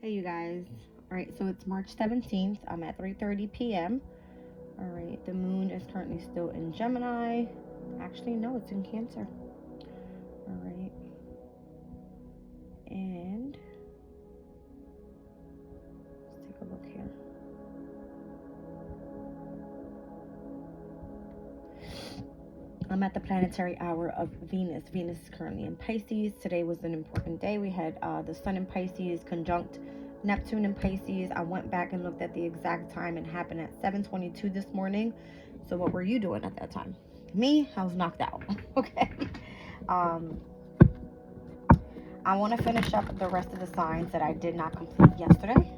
Hey you guys. Alright, so it's March 17th. I'm at 3:30 p.m. Alright, the moon is currently still in Gemini. Actually, no, it's in Cancer. Alright. And let's take a look here. I'm at the planetary hour of Venus. Venus is currently in Pisces. Today was an important day. We had the Sun in Pisces conjunct Neptune in Pisces. I went back and looked at the exact time. It happened at 7:22 this morning. So what were you doing at that time? Me, I was knocked out. Okay. I want to finish up the rest of the signs that I did not complete yesterday.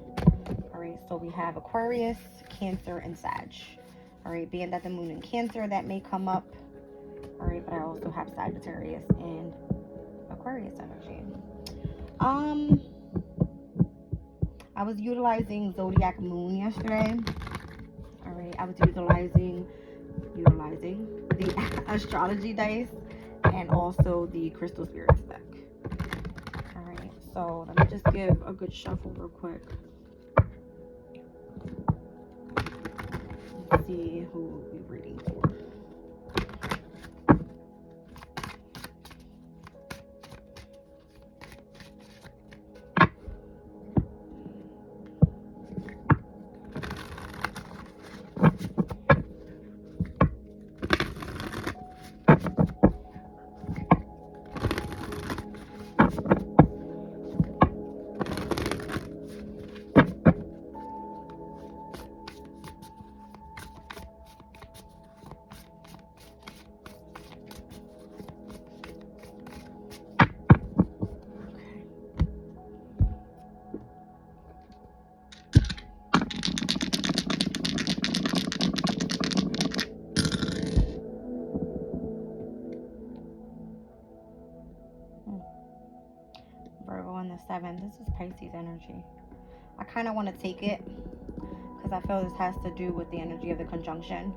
All right, so we have Aquarius, Cancer, and Sag. All right, being that the moon in Cancer, that may come up. All right, but I also have Sagittarius and Aquarius energy. I was utilizing Zodiac Moon yesterday. All right, I was utilizing the astrology dice and also the Crystal Spirits deck. All right, so let me just give a good shuffle real quick. Let's see who we'll be reading for. Virgo on the 7th. This is Pisces energy. I kind of want to take it because I feel this has to do with the energy of the conjunction.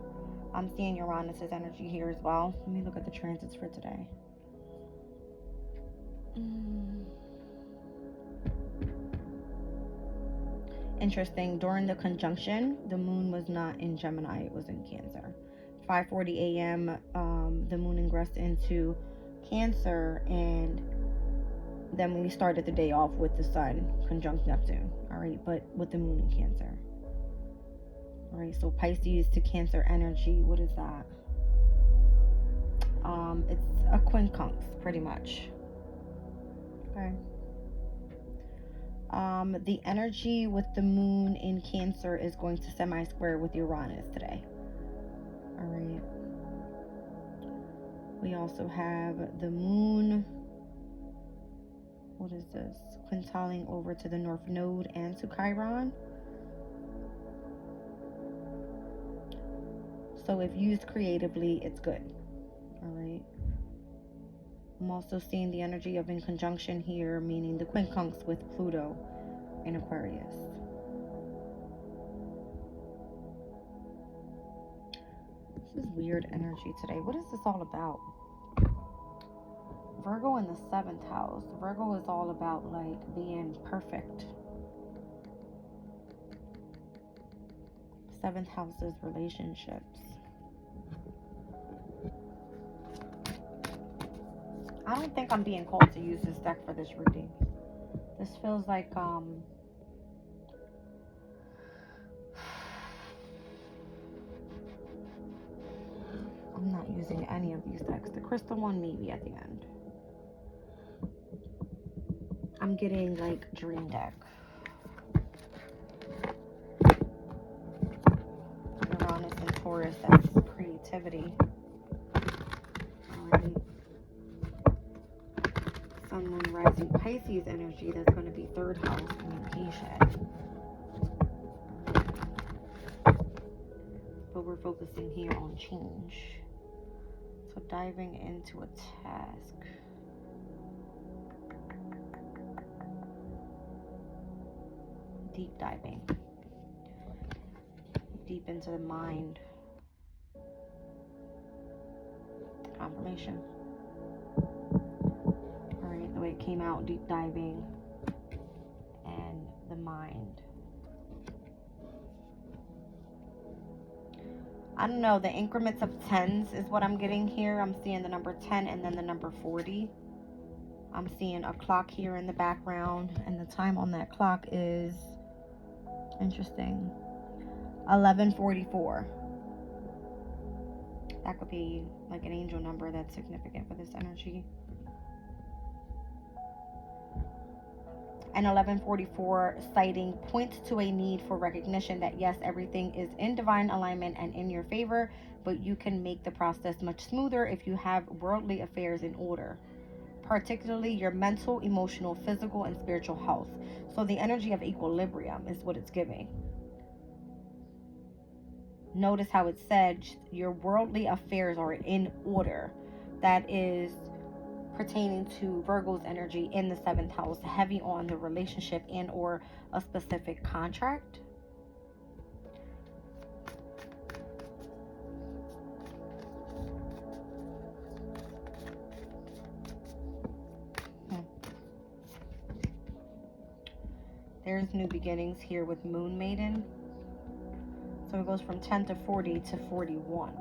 I'm seeing Uranus's energy here as well. Let me look at the transits for today. Interesting. During the conjunction, the moon was not in Gemini. It was in Cancer. 5:40 a.m. The moon ingressed into Cancer, and then we started the day off with the Sun conjunct Neptune. All right, but with the moon in Cancer. All right, so Pisces to Cancer energy. What is that? It's a quincunx, pretty much. Okay. The energy with the moon in Cancer is going to semi-square with Uranus today. All right. We also have the moon. What is this? Quintiling over to the North Node and to Chiron. So if used creatively, it's good. All right. I'm also seeing the energy of in conjunction here, meaning the quincunx with Pluto in Aquarius. This is weird energy today. What is this all about? Virgo in the 7th house. Virgo is all about like being perfect. 7th house is relationships. I don't think I'm being called to use this deck for this reading. This feels like I'm not using any of these decks. The crystal one maybe at the end. I'm getting like dream deck. Uranus and Taurus, that's creativity. Alright. Sun, Moon, Rising, Pisces energy, that's going to be 3rd house communication. But we're focusing here on change. So diving into a task. Deep diving. Deep into the mind. Confirmation. Alright, the way it came out, deep diving. And the mind. I don't know, the increments of tens is what I'm getting here. I'm seeing the number 10 and then the number 40. I'm seeing a clock here in the background, and the time on that clock is interesting, 11:44. That could be like an angel number that's significant for this energy. And 11:44 sighting points to a need for recognition that yes, everything is in divine alignment and in your favor, but you can make the process much smoother if you have worldly affairs in order, particularly your mental, emotional, physical, and spiritual health. So the energy of equilibrium is what it's giving. Notice how it said your worldly affairs are in order. That is pertaining to Virgo's energy in the 7th house, heavy on the relationship and or a specific contract. There's new beginnings here with Moon Maiden. So it goes from 10 to 40 to 41.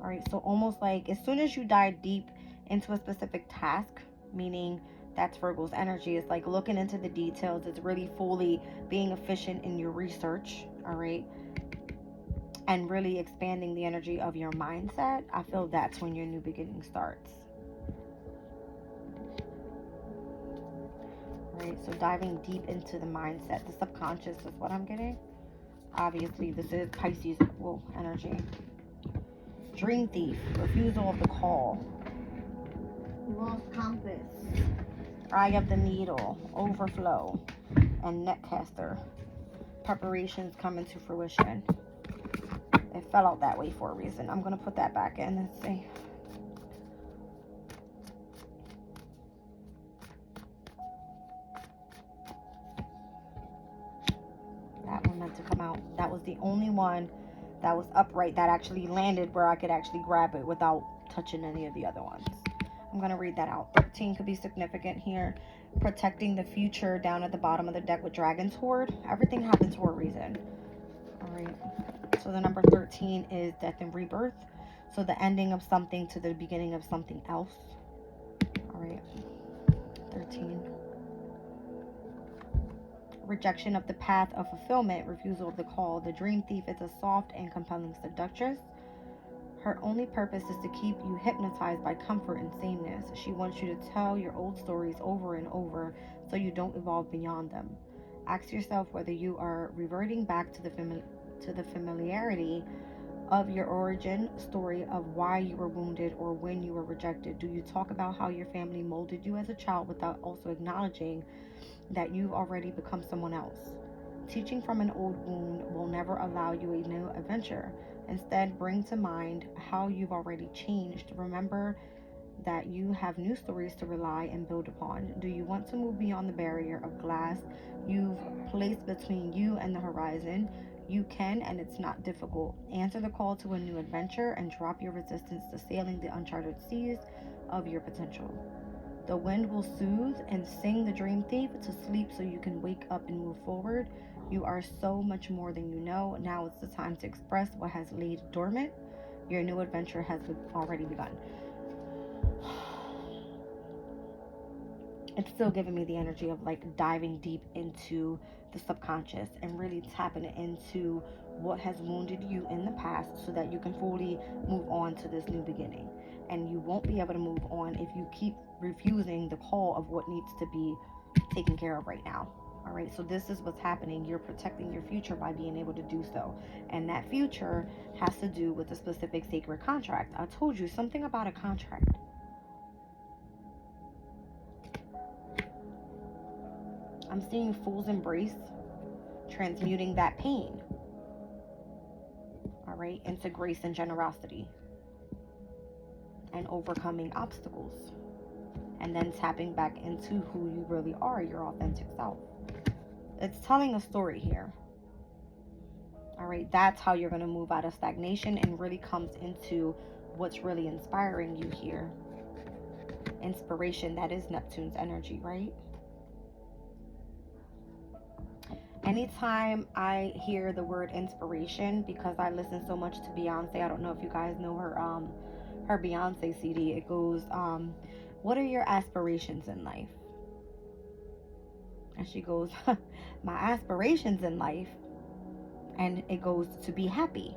All right, so almost like as soon as you dive deep into a specific task, meaning that's Virgo's energy, it's like looking into the details. It's really fully being efficient in your research, all right? And really expanding the energy of your mindset. I feel that's when your new beginning starts. All right, so diving deep into the mindset, the subconscious is what I'm getting. Obviously, this is Pisces energy. Dream thief, refusal of the call, lost compass, eye of the needle, overflow, and netcaster. Preparations coming to fruition. It fell out that way for a reason. I'm going to put that back in. Let's see. That one meant to come out. That was the only one that was upright that actually landed where I could actually grab it without touching any of the other ones. I'm going to read that out. 13 could be significant here. Protecting the future down at the bottom of the deck with Dragon's Hoard. Everything happens for a reason. All right. So the number 13 is death and rebirth. So the ending of something to the beginning of something else. All right. 13. Rejection of the path of fulfillment, refusal of the call. The dream thief is a soft and compelling seductress. Her only purpose is to keep you hypnotized by comfort and sameness. She wants you to tell your old stories over and over so you don't evolve beyond them. Ask yourself whether you are reverting back to the familiarity of your origin story of why you were wounded or when you were rejected. Do you talk about how your family molded you as a child without also acknowledging that you've already become someone else? Teaching from an old wound will never allow you a new adventure. Instead, bring to mind how you've already changed. Remember that you have new stories to rely and build upon. Do you want to move beyond the barrier of glass you've placed between you and the horizon? You can, and it's not difficult. Answer the call to a new adventure and drop your resistance to sailing the uncharted seas of your potential. The wind will soothe and sing the dream thief to sleep so you can wake up and move forward. You are so much more than you know. Now is the time to express what has laid dormant. Your new adventure has already begun. It's still giving me the energy of like diving deep into the subconscious and really tapping into what has wounded you in the past so that you can fully move on to this new beginning. And you won't be able to move on if you keep refusing the call of what needs to be taken care of right now. All right, so this is what's happening. You're protecting your future by being able to do so. And that future has to do with a specific sacred contract. I told you something about a contract. I'm seeing fool's embrace, transmuting that pain, all right, into grace and generosity, and overcoming obstacles, and then tapping back into who you really are, your authentic self. It's telling a story here, all right. That's how you're going to move out of stagnation and really comes into what's really inspiring you here. Inspiration, that is Neptune's energy, right? Anytime I hear the word inspiration, because I listen so much to Beyonce, I don't know if you guys know her Beyonce CD. It goes, what are your aspirations in life? And she goes, my aspirations in life, and it goes to be happy.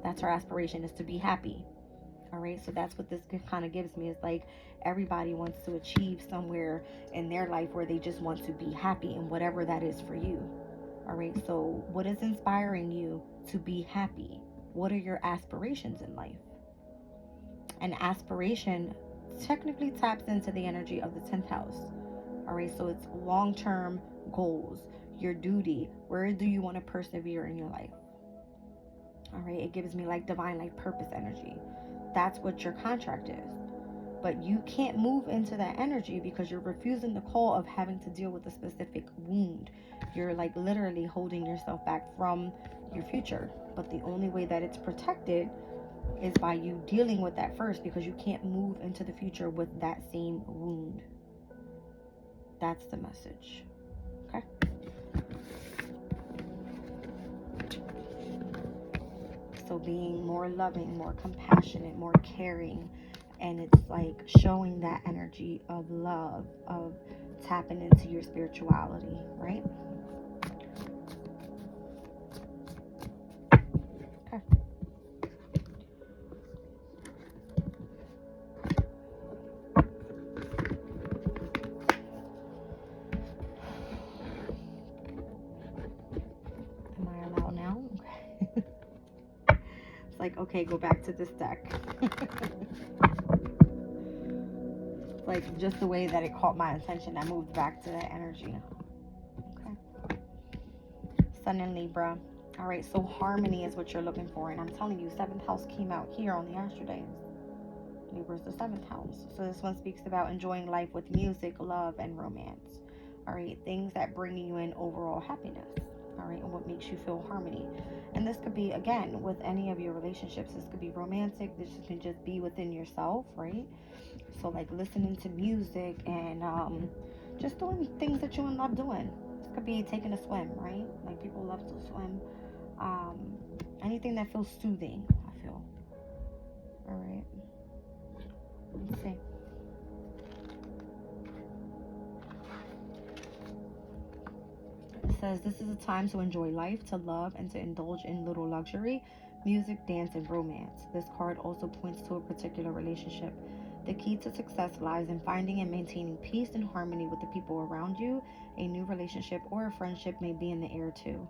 That's her aspiration, is to be happy. All right, so that's what this kind of gives me. It's like everybody wants to achieve somewhere in their life where they just want to be happy, and whatever that is for you. All right, so what is inspiring you to be happy? What are your aspirations in life? An aspiration technically taps into the energy of the 10th house. All right, so it's long-term goals, your duty. Where do you want to persevere in your life? All right, it gives me like divine life purpose energy. That's what your contract is. But you can't move into that energy because you're refusing the call of having to deal with a specific wound. You're like literally holding yourself back from your future. But the only way that it's protected is by you dealing with that first, because you can't move into the future with that same wound. That's the message. Okay? So being more loving, more compassionate, more caring, and it's like showing that energy of love, of tapping into your spirituality, right? Okay. Am I allowed now? Okay. It's like, okay, go back to this deck. Like just the way that it caught my attention, I moved back to that energy. Okay. Sun in Libra. All right, so harmony is what you're looking for, and I'm telling you, 7th house came out here on the Astro Days. Libra is the 7th house. So this one speaks about enjoying life with music, love, and romance. All right, things that bring you in overall happiness. All right, and what makes you feel harmony. And this could be, again, with any of your relationships. This could be romantic. This can just be within yourself, right? So like listening to music and just doing things that you love doing. This could be taking a swim, right? Like people love to swim. Anything that feels soothing, I feel. All right. Let's see. It says this is a time to enjoy life, to love, and to indulge in little luxury, music, dance, and romance. This card also points to a particular relationship. The key to success lies in finding and maintaining peace and harmony with the people around you. A new relationship or a friendship may be in the air too.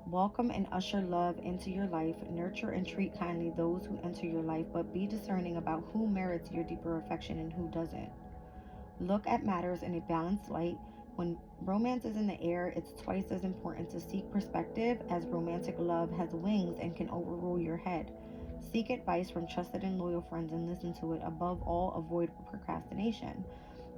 Welcome and usher love into your life. Nurture and treat kindly those who enter your life, but be discerning about who merits your deeper affection and who doesn't. Look at matters in a balanced light. When romance is in the air, it's twice as important to seek perspective, as romantic love has wings and can overrule your head. Seek advice from trusted and loyal friends and listen to it. Above all, avoid procrastination.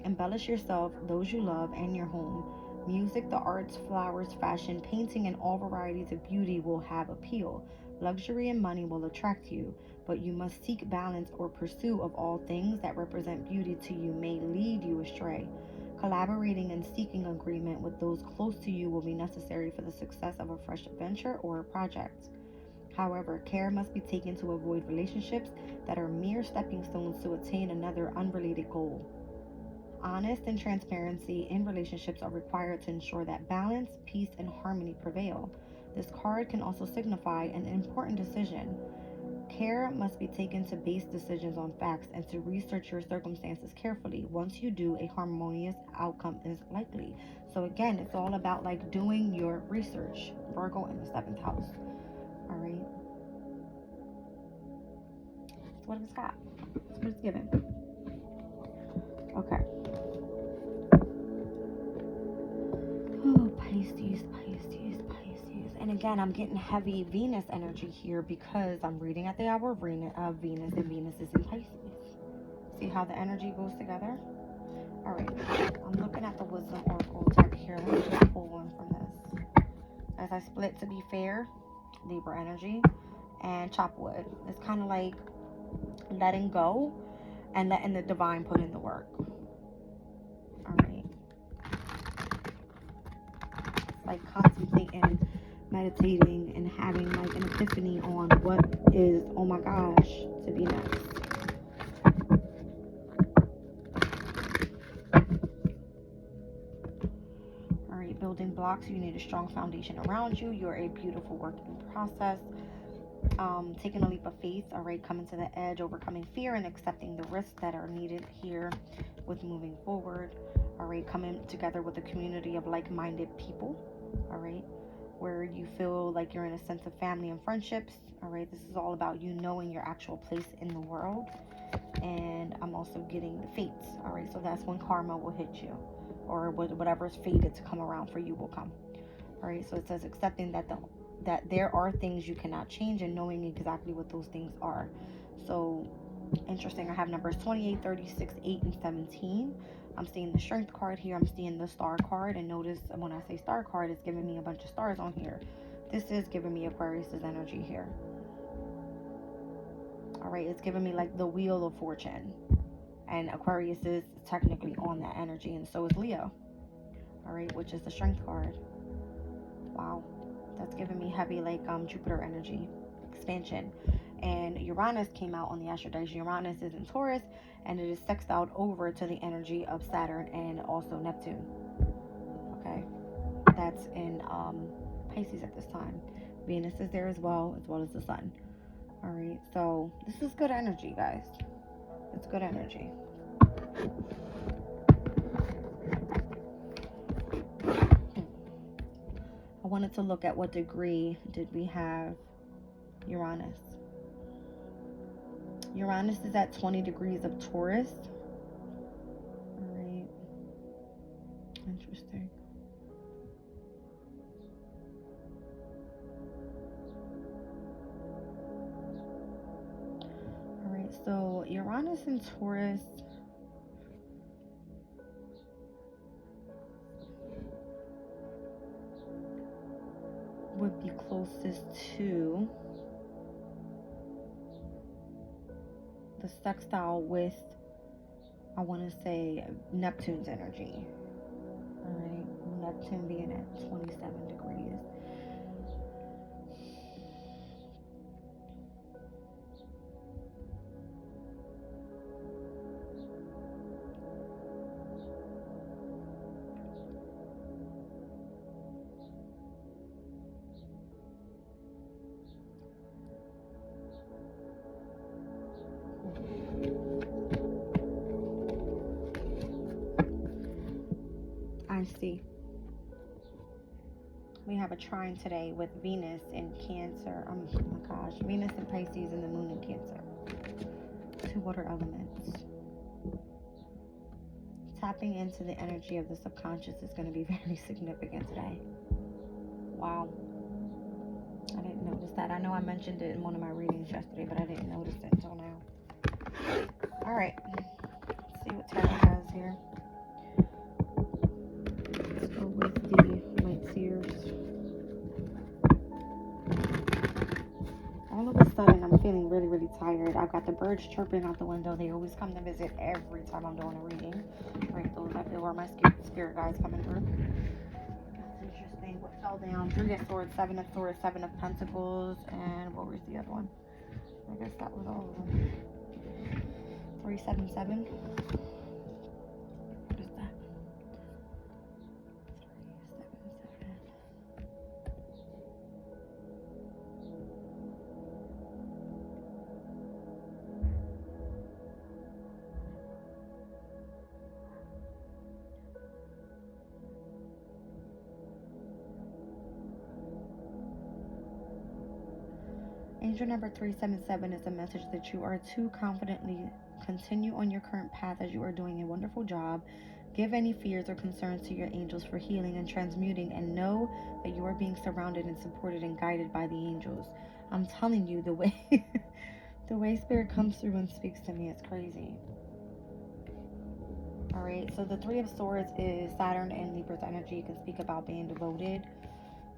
Embellish yourself, those you love, and your home. Music, the arts, flowers, fashion, painting, and all varieties of beauty will have appeal. Luxury and money will attract you, but you must seek balance, or pursuit of all things that represent beauty to you may lead you astray. Collaborating and seeking agreement with those close to you will be necessary for the success of a fresh adventure or a project. However, care must be taken to avoid relationships that are mere stepping stones to attain another unrelated goal. Honest and transparency in relationships are required to ensure that balance, peace, and harmony prevail. This card can also signify an important decision. Care must be taken to base decisions on facts and to research your circumstances carefully. Once you do, a harmonious outcome is likely. So again, it's all about like doing your research. Virgo in the 7th house. All right. That's what it's got. That's what it's given. Okay. Oh, Pisces, Pisces, Pisces. And again, I'm getting heavy Venus energy here because I'm reading at the hour of Venus, and Venus is in Pisces. See how the energy goes together? All right. I'm looking at the Wisdom Oracle deck here. Let me just pull one from this. As I split, to be fair, Libra energy and chop wood. It's kind of like letting go and letting the divine put in the work. All right. like contemplating, meditating, and having like an epiphany on what is, oh my gosh, to be next. All right, building blocks. You need a strong foundation around you. You're a beautiful work in process. Taking a leap of faith, all right, coming to the edge, overcoming fear, and accepting the risks that are needed here with moving forward. All right, coming together with a community of like-minded people, all right, where you feel like you're in a sense of family and friendships. All right, this is all about you knowing your actual place in the world. And I'm also getting the fates. All right, so that's when karma will hit you, or whatever's fated to come around for you will come. All right, so it says accepting that there are things you cannot change and knowing exactly what those things are. So interesting. I have numbers 28, 36, 8, and 17. I'm seeing the strength card here. I'm seeing the star card. And notice when I say star card, it's giving me a bunch of stars on here. This is giving me Aquarius's energy here. All right, it's giving me like the wheel of fortune. And Aquarius is technically on that energy, and so is Leo. All right, which is the strength card. Wow, that's giving me heavy like Jupiter energy, expansion. And Uranus came out on the astro dice. Uranus is in Taurus, and it is sextiled over to the energy of Saturn and also Neptune. Okay, that's in Pisces at this time. Venus is there as well as the Sun. All right, so this is good energy, guys. It's good energy. I wanted to look at what degree did we have Uranus. Uranus is at 20 degrees of Taurus. All right. Interesting. All right, so Uranus and Taurus would be closest to the sextile with, I want to say, Neptune's energy. All right, Neptune being at 27 degrees. I see. We have a trine today with Venus in Cancer. Oh my gosh, Venus in Pisces and the Moon in Cancer. Two water elements. Tapping into the energy of the subconscious is going to be very significant today. Wow. I didn't notice that. I know I mentioned it in one of my readings yesterday, but I didn't notice it until now. All right. Let's see what tarot has here. Let's go with the light seers. All of a sudden, I'm feeling really, really tired. I've got the birds chirping out the window. They always come to visit every time I'm doing a reading. Right, those I feel are my spirit guides coming through. That's interesting. What fell down? 3 of Swords, 7 of Swords, 7 of Pentacles, and what was the other one? I guess that was all of them. 377. What is that? 377. Angel number 377 is a message that you are to confidently continue on your current path as you are doing a wonderful job. Give any fears or concerns to your angels for healing and transmuting, and know that you are being surrounded and supported and guided by the angels. I'm telling you, the way the way Spirit comes through and speaks to me is crazy. All right, so the 3 of Swords is Saturn and Libra's energy. You can speak about being devoted.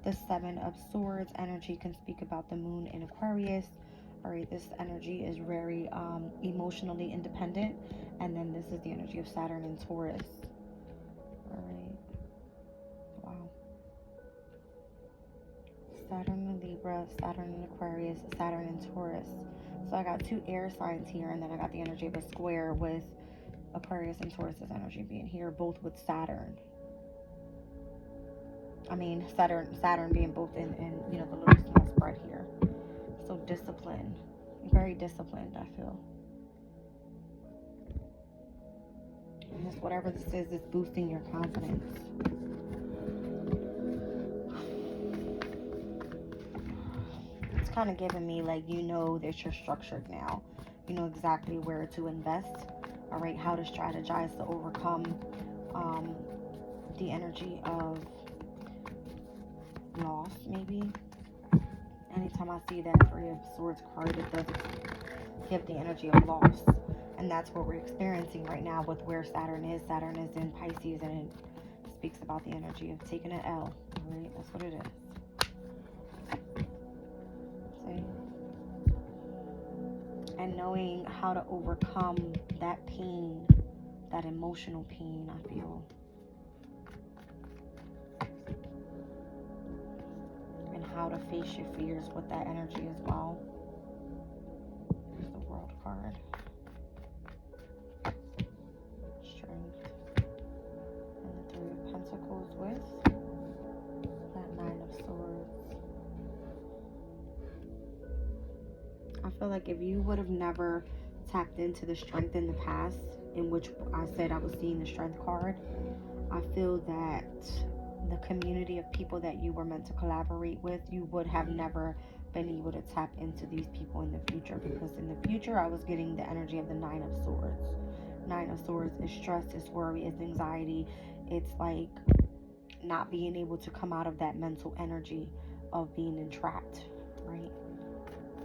The 7 of Swords energy can speak about the Moon in Aquarius. All right, this energy is very emotionally independent. And then this is the energy of Saturn in Taurus. All right. Wow. Saturn in Libra, Saturn in Aquarius, Saturn in Taurus. So I got 2 air signs here, and then I got the energy of a square with Aquarius and Taurus's energy being here, both with Saturn. I mean, Saturn being both in the little small spread here. So discipline, very disciplined, I feel. And this, whatever this is boosting your confidence. It's kind of giving me like, that you're structured now. You know exactly where to invest. All right, how to strategize to overcome the energy of loss, maybe. Anytime I see that 3 of Swords card, it does give the energy of loss. And that's what we're experiencing right now with where Saturn is. Saturn is in Pisces, and it speaks about the energy of taking an L. All right, that's what it is. See? And knowing how to overcome that pain, that emotional pain, I feel. And how to face your fears with that energy as well. Here's the World card. Strength. And the 3 of Pentacles with that 9 of Swords. I feel like if you would have never tapped into the strength in the past, in which I said I was seeing the Strength card, I feel that the community of people that you were meant to collaborate with, you would have never been able to tap into these people in the future, because in the future I was getting the energy of the 9 of Swords. 9 of Swords is stress, it's worry, it's anxiety. It's like not being able to come out of that mental energy of being entrapped, right?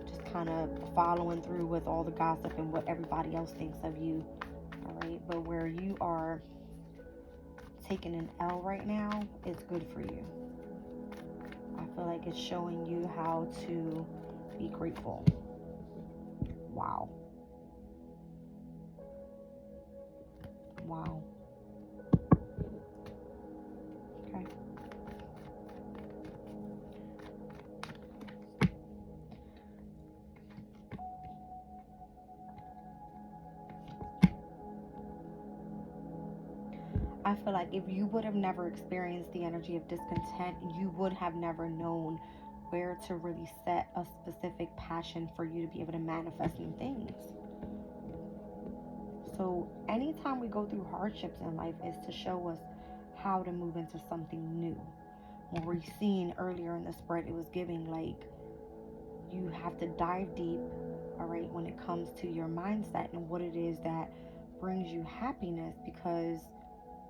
Just kind of following through with all the gossip and what everybody else thinks of you, all right? But where you are taking an L right now is good for you. I feel like it's showing you how to be grateful. Wow. Wow. Okay. I feel like if you would have never experienced the energy of discontent, you would have never known where to really set a specific passion for you to be able to manifest new things. So anytime we go through hardships in life is to show us how to move into something new. When we've seen earlier in the spread, it was giving like you have to dive deep, all right, when it comes to your mindset and what it is that brings you happiness, because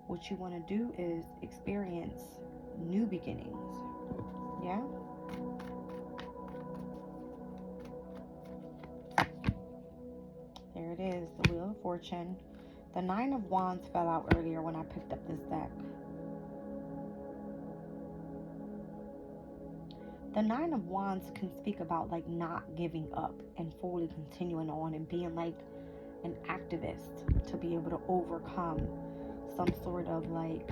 what you want to do is experience new beginnings. Yeah? There it is, the Wheel of Fortune. The 9 of Wands fell out earlier when I picked up this deck. The 9 of Wands can speak about like not giving up and fully continuing on and being like an activist to be able to overcome some sort of like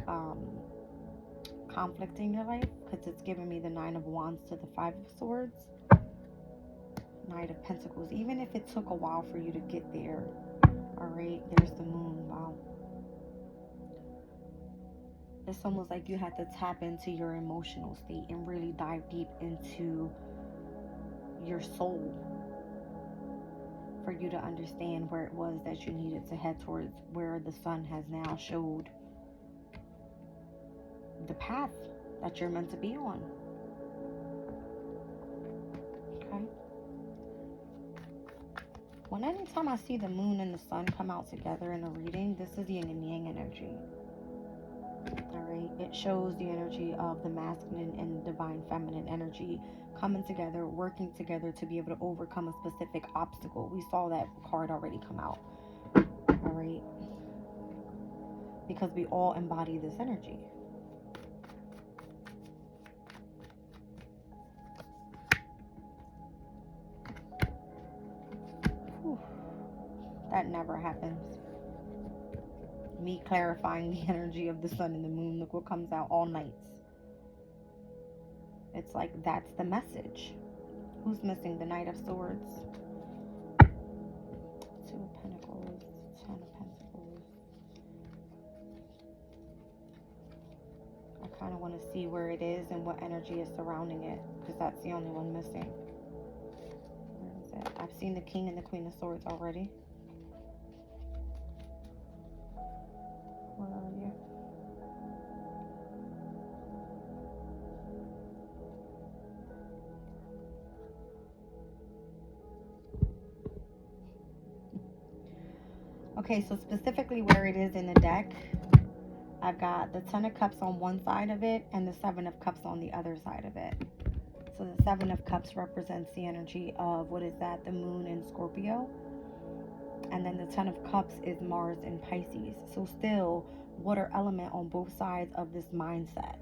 conflict in your life, because it's giving me the 9 of Wands to the 5 of Swords, Knight of Pentacles. Even if it took a while for you to get there, all right, there's the Moon. Wow. It's almost like you had to tap into your emotional state and really dive deep into your soul for you to understand where it was that you needed to head towards, where the sun has now showed the path that you're meant to be on. Okay. When anytime I see the moon and the sun come out together in a reading, this is yin and yang energy. Alright, it shows the energy of the masculine and divine feminine energy coming together, working together to be able to overcome a specific obstacle. We saw that card already come out. Alright, because we all embody this energy. Whew. That never happens. Me clarifying the energy of the sun and the moon. Look what comes out, all nights. It's like that's the message. Who's missing? The Knight of Swords, Two of Pentacles, Ten of Pentacles. I kind of want to see where it is and what energy is surrounding it, because that's the only one missing. Where is it? I've seen the King and the Queen of Swords already. Where are you? Okay, so specifically where it is in the deck, I've got the Ten of Cups on one side of it and the Seven of Cups on the other side of it. So the Seven of Cups represents the energy of, what is that? The Moon in Scorpio. And then the Ten of Cups is Mars in Pisces. So still water element on both sides of this mindset.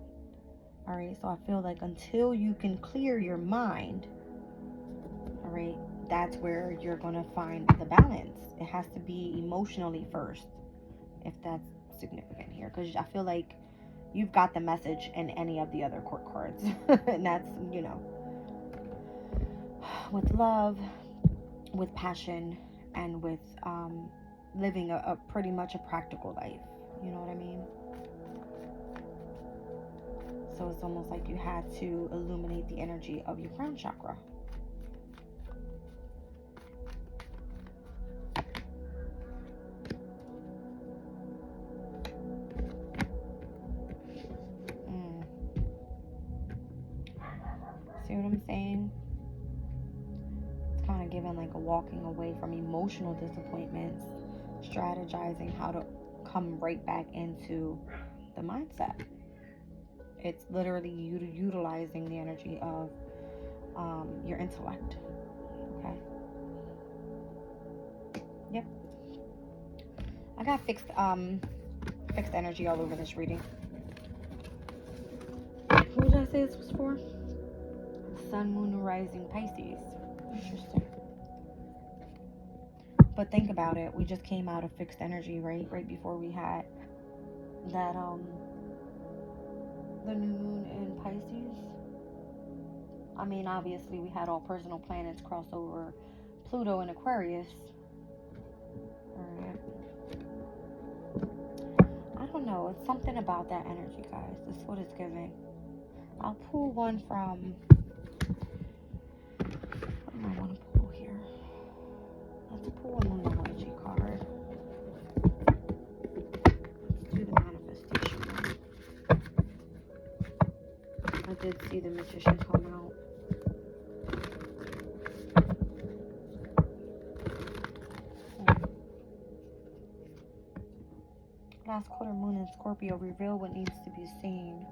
All right, so I feel like until you can clear your mind, all right, that's where you're going to find the balance. It has to be emotionally first, if that's significant here, because I feel like you've got the message in any of the other court cards. And that's, you know, with love, with passion, and with living a pretty much a practical life. You know what I mean? So it's almost like you had to illuminate the energy of your crown chakra. See what I'm saying? It's kind of giving like a walking away from emotional disappointments, strategizing how to come right back into the mindset. It's literally utilizing the energy of your intellect. Okay. Yep. I got fixed energy all over this reading. Who did I say this was for? Sun, Moon, Rising, Pisces. Interesting. But think about it. We just came out of fixed energy, right? Right before we had that the new moon in Pisces. I mean, obviously we had all personal planets cross over Pluto and Aquarius. Alright. I don't know. It's something about that energy, guys. That's what it's giving. I'll pull one from... What do I want to pull here? Let's pull a Moonology card. Let's do the manifestation one. I did see the Magician come out. Last quarter moon in Scorpio, reveal what needs to be seen.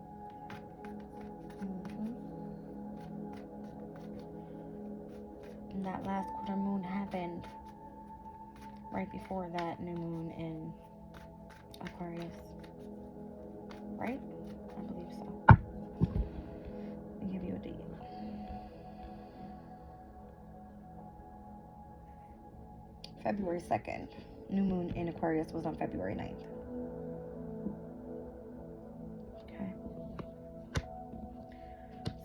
And that last quarter moon happened right before that new moon in Aquarius. Right? I believe so. Let me give you a date. February 2nd. New moon in Aquarius was on February 9th.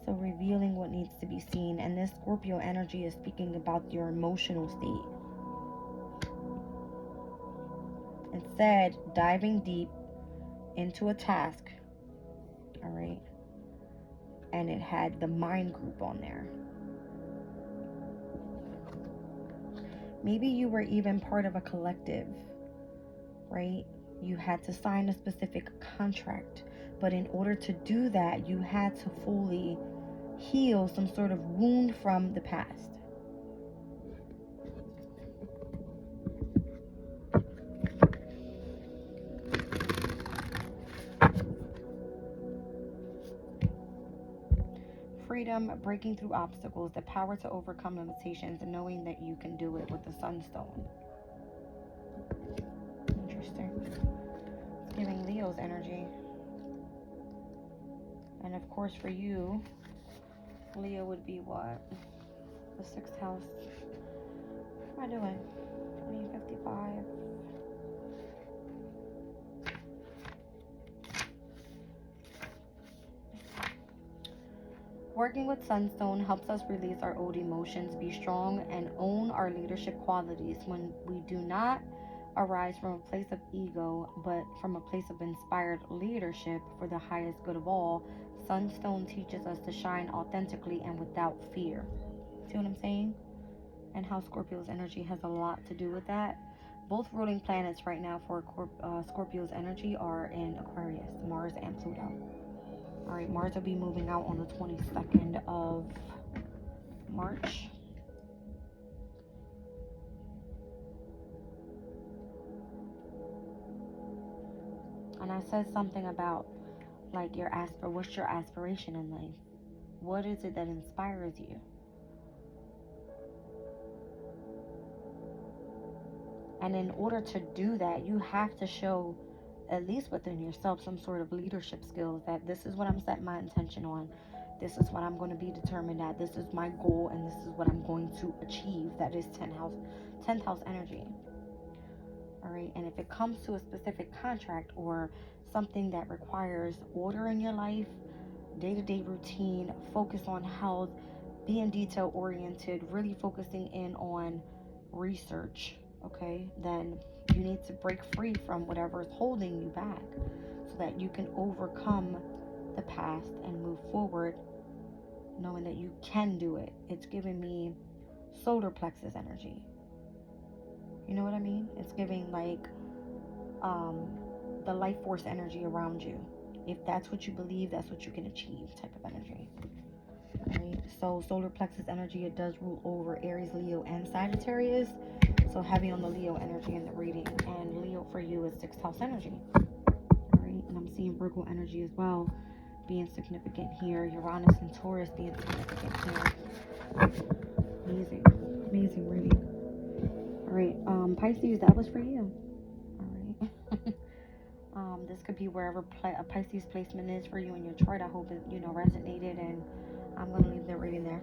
So revealing what needs to be seen. And this Scorpio energy is speaking about your emotional state. It said diving deep into a task. All right. And it had the mind group on there. Maybe you were even part of a collective, right? You had to sign a specific contract. But in order to do that, you had to fully heal some sort of wound from the past. Freedom, breaking through obstacles, the power to overcome limitations, and knowing that you can do it with the Sunstone. Interesting. It's giving Leo's energy. And of course for you, Leo would be what? The 6th house. What am I doing? 2055. Working with Sunstone helps us release our old emotions, be strong, and own our leadership qualities when we do not arise from a place of ego, but from a place of inspired leadership for the highest good of all. Sunstone teaches us to shine authentically and without fear. See what I'm saying? And how Scorpio's energy has a lot to do with that. Both ruling planets right now for Scorpio's energy are in Aquarius, Mars and Pluto. All right, Mars will be moving out on the 22nd of March. And I said something about like what's your aspiration in life? What is it that inspires you? And in order to do that, you have to show, at least within yourself, some sort of leadership skills that this is what I'm setting my intention on. This is what I'm going to be determined at. This is my goal, and this is what I'm going to achieve. That is 10th house energy. All right. And if it comes to a specific contract or something that requires order in your life, day-to-day routine, focus on health, being detail oriented, really focusing in on research, okay, then you need to break free from whatever is holding you back so that you can overcome the past and move forward knowing that you can do it. It's giving me solar plexus energy. You know what I mean? It's giving like the life force energy around you. If that's what you believe, that's what you can achieve type of energy. Right? So solar plexus energy, it does rule over Aries, Leo, and Sagittarius. So heavy on the Leo energy in the reading. And Leo for you is 6th house energy. All right? And I'm seeing Virgo energy as well being significant here. Uranus and Taurus being significant here. Amazing. Amazing reading. All right. Pisces, that was for you. All right. This could be wherever a Pisces placement is for you in your chart. I hope it resonated, and I'm going to leave the reading there.